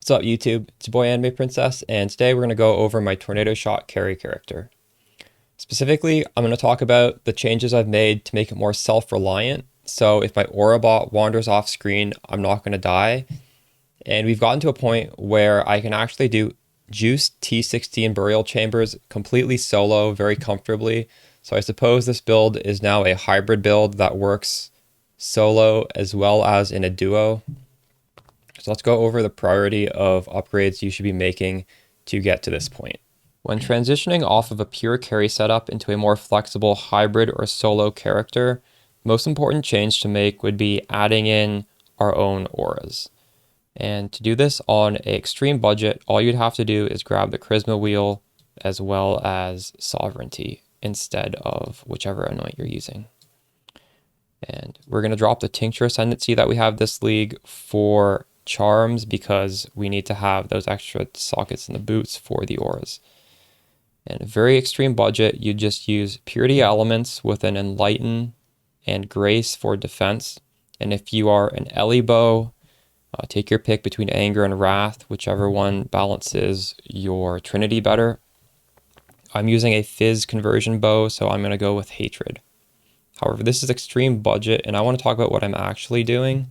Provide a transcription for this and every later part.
What's up YouTube? It's your boy Anime Princess, and today we're going to go over my Tornado Shot carry character. Specifically, I'm going to talk about the changes I've made to make it more self-reliant, so if my aurabot wanders off screen, I'm not going to die. And we've gotten to a point where I can actually do juiced T16 burial chambers completely solo very comfortably. So I suppose this build is now a hybrid build that works solo as well as in a duo. So let's go over the priority of upgrades you should be making to get to this point. When transitioning off of a pure carry setup into a more flexible hybrid or solo character, most important change to make would be adding in our own auras. And to do this on an extreme budget, all you'd have to do is grab the Charisma wheel as well as Sovereignty instead of whichever anoint you're using. And we're going to drop the Tincture Ascendancy that we have this league for charms because we need to have those extra sockets in the boots for the auras. And a very extreme budget, you just use Purity Elements with an Enlighten and Grace for defense. And if you are an Ellie bow, take your pick between Anger and Wrath, whichever one balances your Trinity better. I'm using a Phys conversion bow, so I'm going to go with Hatred. However, this is extreme budget, and I want to talk about what I'm actually doing.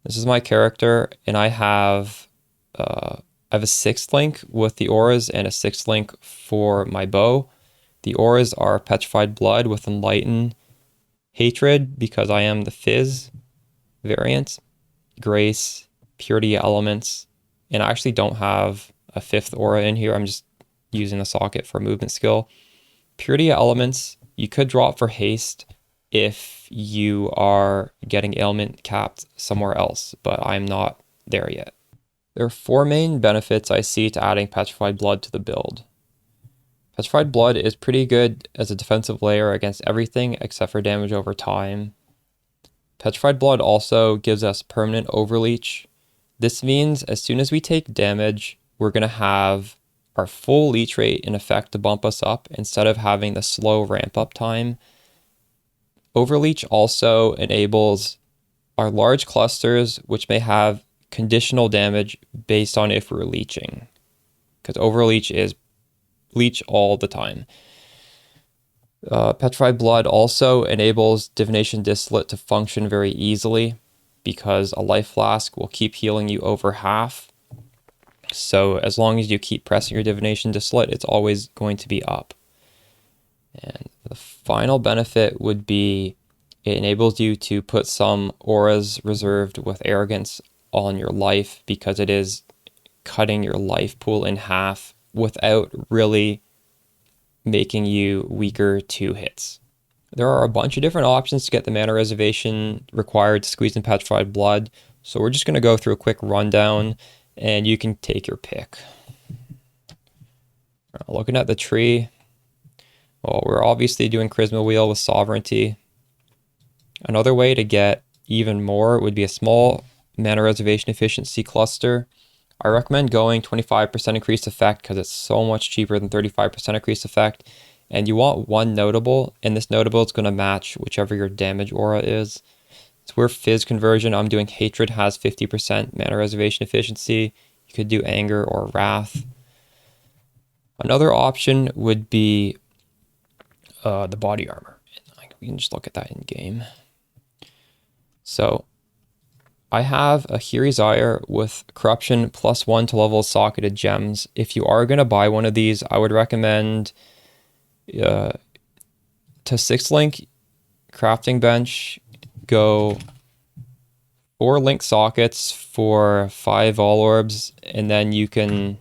This is my character, and I have a 6th link with the auras and a 6th link for my bow. The auras are Petrified Blood with Enlighten, Hatred, because I am the Phys variant, Grace, Purity Elements, and I actually don't have a 5th aura in here. I'm just using the socket for movement skill. Purity Elements, you could drop for haste if you are getting ailment capped somewhere else, but I'm not there yet. There are 4 main benefits I see to adding Petrified Blood to the build. Petrified Blood is pretty good as a defensive layer against everything except for damage over time. Petrified Blood also gives us permanent overleech. This means as soon as we take damage, we're going to have our full leech rate in effect to bump us up instead of having the slow ramp up time. Overleech also enables our large clusters, which may have conditional damage based on if we're leeching, because overleech is leech all the time. Petrified Blood also enables Divination Distillate to function very easily because a life flask will keep healing you over half. So as long as you keep pressing your Divination Distillate, it's always going to be up. And the final benefit would be it enables you to put some auras reserved with Arrogance on your life because it is cutting your life pool in half without really making you weaker to hits. There are a bunch of different options to get the mana reservation required to squeeze in Petrified Blood, so we're just going to go through a quick rundown and you can take your pick. Looking at the tree, well, we're obviously doing Charisma Wheel with Sovereignty. Another way to get even more would be a small mana reservation efficiency cluster. I recommend going 25% increased effect because it's so much cheaper than 35% increased effect. And you want one notable, and this notable is going to match whichever your damage aura is. So we're Phys conversion. I'm doing Hatred, has 50% mana reservation efficiency. You could do Anger or Wrath. Another option would be the body armor. We can just look at that in game. So I have a Hiri's Ire with Corruption +1 to level socketed gems. If you are going to buy one of these, I would recommend to 6th link crafting bench, go 4 link sockets for 5 all orbs, and then you can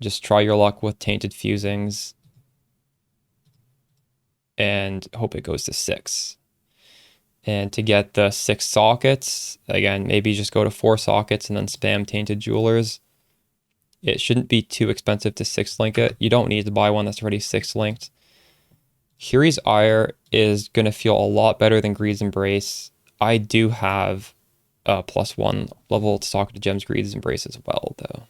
just try your luck with tainted fusings and hope it goes to 6. And to get the 6 sockets, again, maybe just go to 4 sockets and then spam Tainted Jewelers. It shouldn't be too expensive to 6 link it. You don't need to buy one that's already 6 linked. Hiri's Ire is going to feel a lot better than Greed's Embrace. I do have a +1 level to socket gems Greed's Embrace as well, though.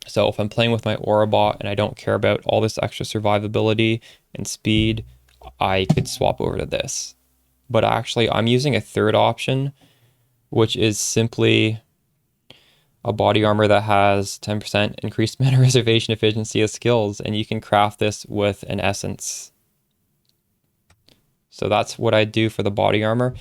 So if I'm playing with my aurabot and I don't care about all this extra survivability and speed, I could swap over to this. But actually I'm using a third option, which is simply a body armor that has 10% increased mana reservation efficiency of skills, and you can craft this with an essence. So that's what I do for the body armor.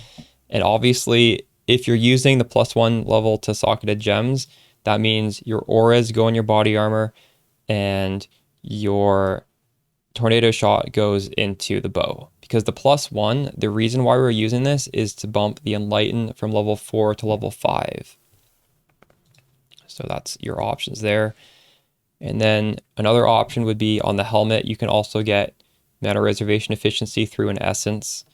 And obviously, if you're using the +1 level to socketed gems, that means your auras go in your body armor and your tornado shot goes into the bow. Because the +1, the reason why we're using this is to bump the Enlighten from level 4 to level 5. So that's your options there. And then another option would be on the helmet. You can also get mana reservation efficiency through an essence.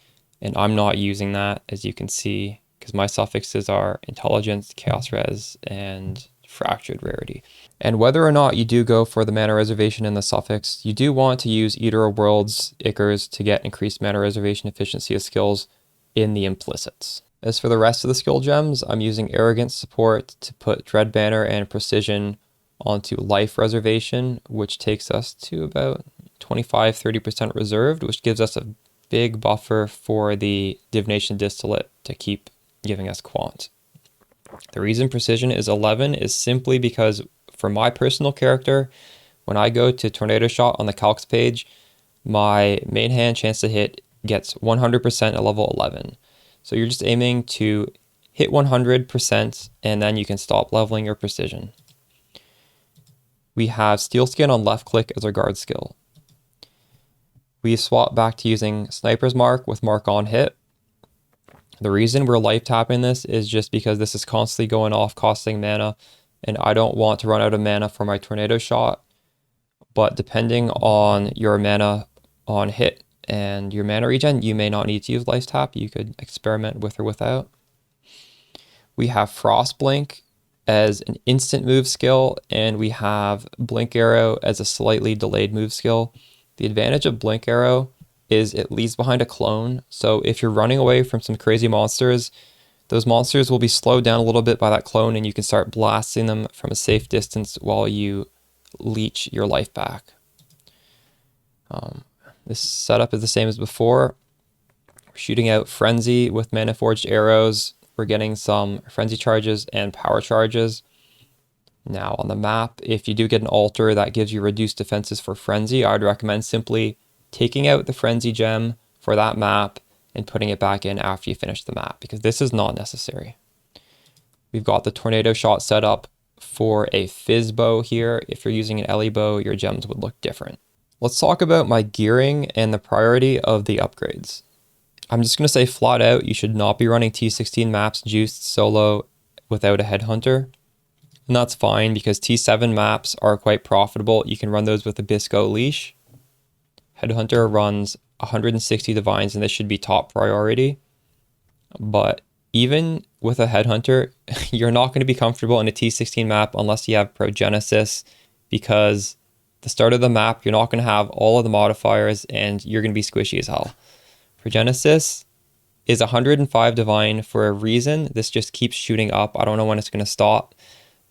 And I'm not using that, as you can see, because my suffixes are intelligence, chaos res, and fractured rarity. And whether or not you do go for the mana reservation in the suffix, you do want to use Eater of Worlds Ichors to get increased mana reservation efficiency of skills in the implicits. As for the rest of the skill gems, I'm using Arrogance support to put Dread Banner and Precision onto Life Reservation, which takes us to about 25-30% reserved, which gives us a big buffer for the Divination Distillate to keep giving us quant. The reason Precision is 11 is simply because for my personal character, when I go to Tornado Shot on the Calcs page, my main hand chance to hit gets 100% at level 11. So you're just aiming to hit 100% and then you can stop leveling your Precision. We have Steel Skin on left click as our guard skill. We swap back to using Sniper's Mark with Mark on hit. The reason we're life tapping this is just because this is constantly going off costing mana, and I don't want to run out of mana for my Tornado Shot. But depending on your mana on hit and your mana regen, you may not need to use life tap. You could experiment with or without. We have Frost Blink as an instant move skill, and we have Blink Arrow as a slightly delayed move skill. The advantage of Blink Arrow is it leaves behind a clone, so if you're running away from some crazy monsters, those monsters will be slowed down a little bit by that clone, and you can start blasting them from a safe distance while you leech your life back. This setup is the same as before. We're shooting out Frenzy with Mana Forged arrows. We're getting some Frenzy charges and power charges. Now on the map, if you do get an altar that gives you reduced defenses for Frenzy, I would recommend simply taking out the Frenzy gem for that map and putting it back in after you finish the map, because this is not necessary. We've got the Tornado Shot set up for a Phys bow here. If you're using an Ellie bow, your gems would look different. Let's talk about my gearing and the priority of the upgrades. I'm just going to say flat out, you should not be running T16 maps juiced solo without a Headhunter. And that's fine because T7 maps are quite profitable. You can run those with a Bisco leash. Headhunter runs 160 divines and this should be top priority. But even with a Headhunter, you're not going to be comfortable in a T16 map unless you have Progenesis, because the start of the map, you're not going to have all of the modifiers and you're going to be squishy as hell. Progenesis is 105 divine for a reason. This just keeps shooting up. I don't know when it's going to stop.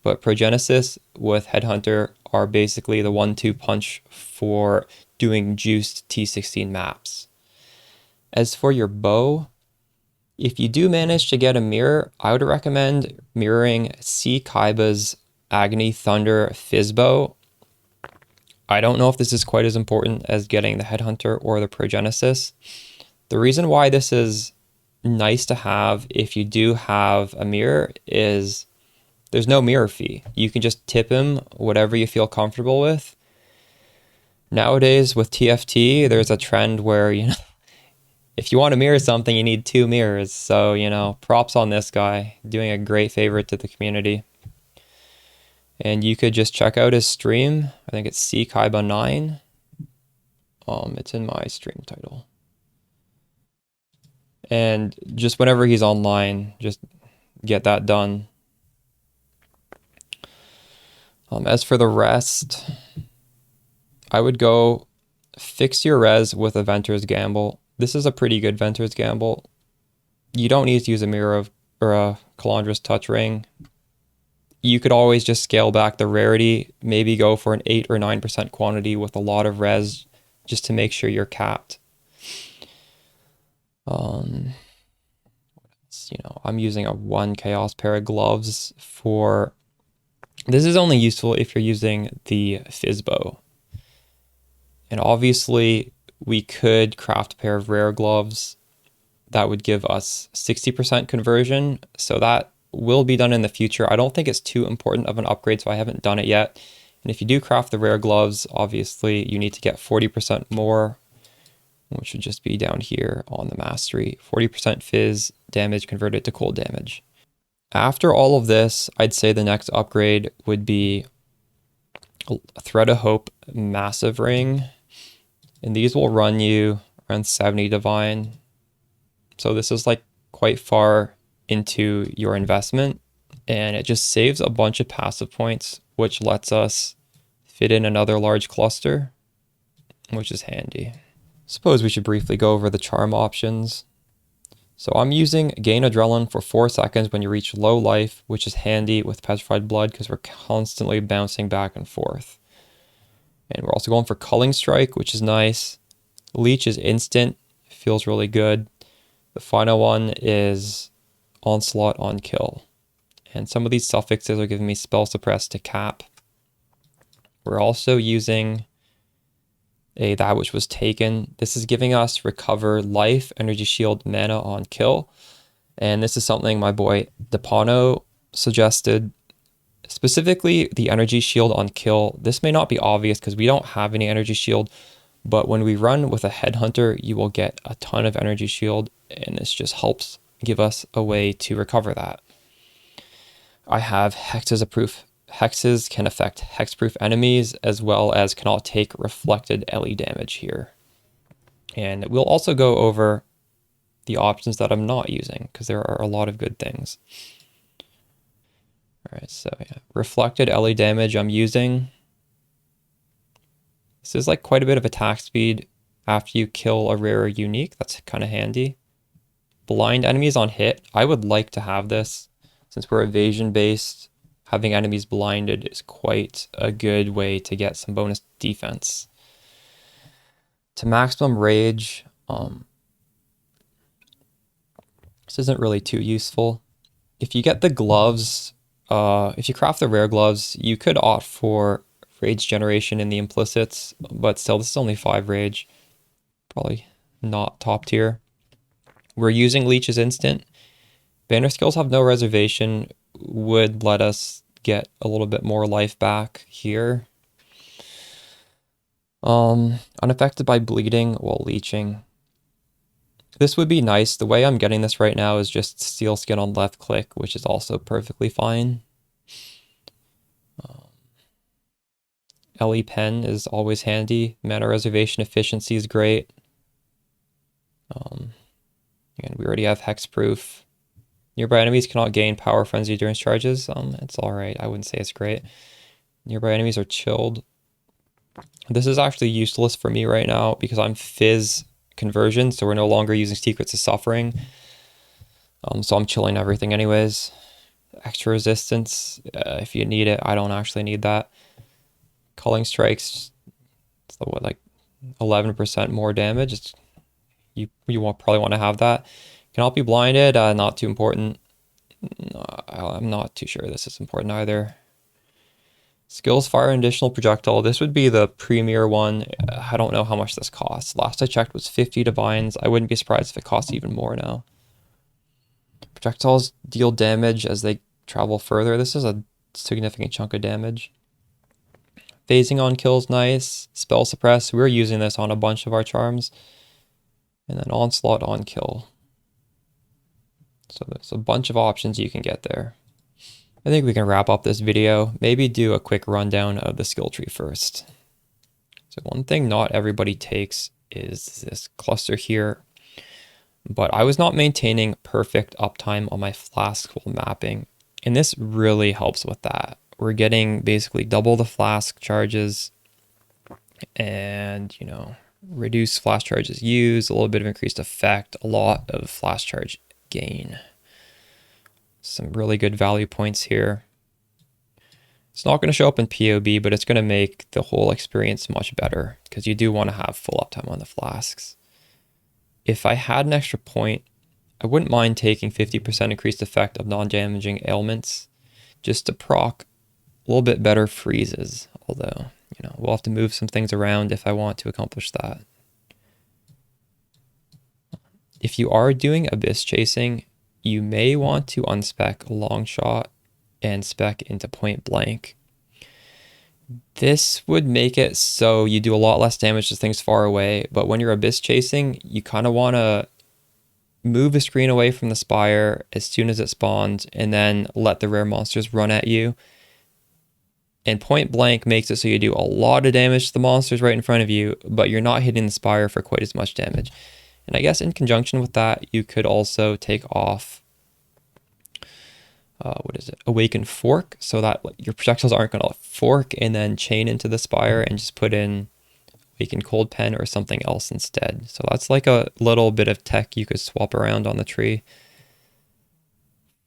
But Progenesis with Headhunter are basically the 1-2 punch for doing juiced T16 maps. As for your bow, if you do manage to get a mirror, I would recommend mirroring C. Kaiba's Agony Thunder Phys bow. I don't know if this is quite as important as getting the Headhunter or the Progenesis. The reason why this is nice to have if you do have a mirror is there's no mirror fee. You can just tip him whatever you feel comfortable with. Nowadays with TFT, there's a trend where, if you want to mirror something, you need 2 mirrors. So, props on this guy, doing a great favor to the community. And you could just check out his stream. I think it's C Kaiba 9. It's in my stream title. And just whenever he's online, just get that done. As for the rest, I would go fix your res with a Venter's Gamble. This is a pretty good Venter's Gamble. You don't need to use a Mirror or a Calandra's Touch Ring. You could always just scale back the rarity, maybe go for an 8 or 9% quantity with a lot of res just to make sure you're capped. I'm using a 1 Chaos pair of gloves for This is only useful if you're using the Phys bow. And obviously, we could craft a pair of rare gloves that would give us 60% conversion. So that will be done in the future. I don't think it's too important of an upgrade, so I haven't done it yet. And if you do craft the rare gloves, obviously you need to get 40% more, which would just be down here on the mastery. 40% Phys damage converted to cold damage. After all of this, I'd say the next upgrade would be a Thread of Hope Massive Ring. And these will run you around 70 divine. So this is like quite far into your investment, and it just saves a bunch of passive points, which lets us fit in another large cluster, which is handy. Suppose we should briefly go over the charm options. So I'm using Gain Adrenaline for 4 seconds when you reach low life, which is handy with Petrified Blood because we're constantly bouncing back and forth. And we're also going for Culling Strike, which is nice. Leech is instant, feels really good. The final one is Onslaught on Kill. And some of these suffixes are giving me Spell Suppress to cap. We're also using a That Which Was Taken. This is giving us Recover Life, Energy Shield, Mana on Kill. And this is something my boy Depano suggested. Specifically, the Energy Shield on Kill. This may not be obvious because we don't have any Energy Shield, but when we run with a Headhunter, you will get a ton of Energy Shield, and this just helps give us a way to recover that. I have Hexes Proof. Hexes can affect hexproof enemies, as well as cannot take reflected LE damage here. And we'll also go over the options that I'm not using, because there are a lot of good things. All right, so yeah, reflected LE damage I'm using. This is like quite a bit of attack speed after you kill a rare unique. That's kind of handy. Blind enemies on hit. I would like to have this. Since we're evasion based, having enemies blinded is quite a good way to get some bonus defense. To maximum rage, this isn't really too useful. If you get the gloves, if you craft the rare gloves, you could opt for rage generation in the implicits, but still, this is only 5 rage. Probably not top tier. We're using Leech's instant. Banner skills have no reservation, would let us get a little bit more life back here. Unaffected by bleeding while leeching. This would be nice. The way I'm getting this right now is just Steel Skin on left click, which is also perfectly fine. LE Pen is always handy. Mana reservation efficiency is great. And we already have Hexproof. Nearby enemies cannot gain Power Frenzy during charges. It's alright. I wouldn't say it's great. Nearby enemies are chilled. This is actually useless for me right now because I'm Phys conversion, so we're no longer using Secrets of Suffering. So I'm chilling everything anyways. Extra resistance, if you need it. I don't actually need that. Culling Strikes, it's what, like 11% more damage. You probably want to have that. Cannot be blinded, not too important. I'm not too sure this is important either. Skills fire an additional projectile. This would be the premier one. I don't know how much this costs. Last I checked was 50 divines. I wouldn't be surprised if it costs even more now. Projectiles deal damage as they travel further. This is a significant chunk of damage. Phasing on kills, nice. Spell suppress. We're using this on a bunch of our charms. And then onslaught on kill. So there's a bunch of options you can get there. I think we can wrap up this video. Maybe do a quick rundown of the skill tree first. So one thing not everybody takes is this cluster here. But I was not maintaining perfect uptime on my flask while mapping. And this really helps with that. We're getting basically double the flask charges and, you know, reduce flash charges used, a little bit of increased effect, a lot of flash charge gain. Some really good value points here. It's not going to show up in POB, but it's going to make the whole experience much better because you do want to have full uptime on the flasks. If I had an extra point, I wouldn't mind taking 50% increased effect of non-damaging ailments just to proc little bit better freezes, although, you know, we'll have to move some things around if I want to accomplish that. If you are doing abyss chasing, you may want to unspec long shot and spec into point blank. This would make it so you do a lot less damage to things far away, but when you're abyss chasing, you kind of want to move a screen away from the spire as soon as it spawns and then let the rare monsters run at you. And point blank makes it so you do a lot of damage to the monsters right in front of you, but you're not hitting the spire for quite as much damage. And I guess in conjunction with that, you could also take off, Awaken Fork, so that your projectiles aren't going to fork and then chain into the spire, and just put in Awaken Cold Pen or something else instead. So that's like a little bit of tech you could swap around on the tree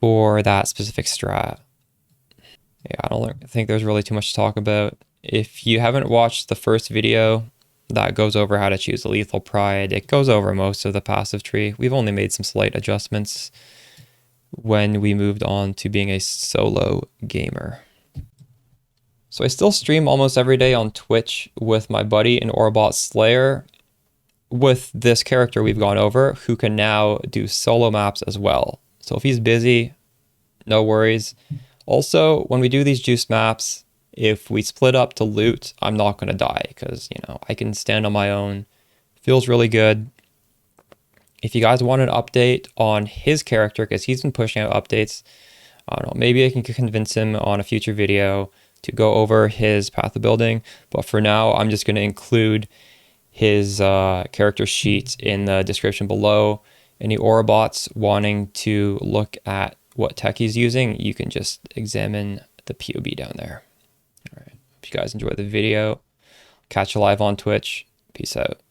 for that specific strat. Yeah, I don't think there's really too much to talk about. If you haven't watched the first video that goes over how to choose a lethal pride, it goes over most of the passive tree. We've only made some slight adjustments when we moved on to being a solo gamer. So I still stream almost every day on Twitch with my buddy and aurabot Slayer with this character we've gone over, who can now do solo maps as well. So if he's busy, no worries. Also, when we do these juice maps, if we split up to loot, I'm not going to die because, you know, I can stand on my own. Feels really good. If you guys want an update on his character, because he's been pushing out updates, I don't know, maybe I can convince him on a future video to go over his path of building. But for now, I'm just going to include his character sheet in the description below. Any aurabots wanting to look at what tech he's using, you can just examine the POB down there. All right. If you guys enjoyed the video, catch you live on Twitch. Peace out.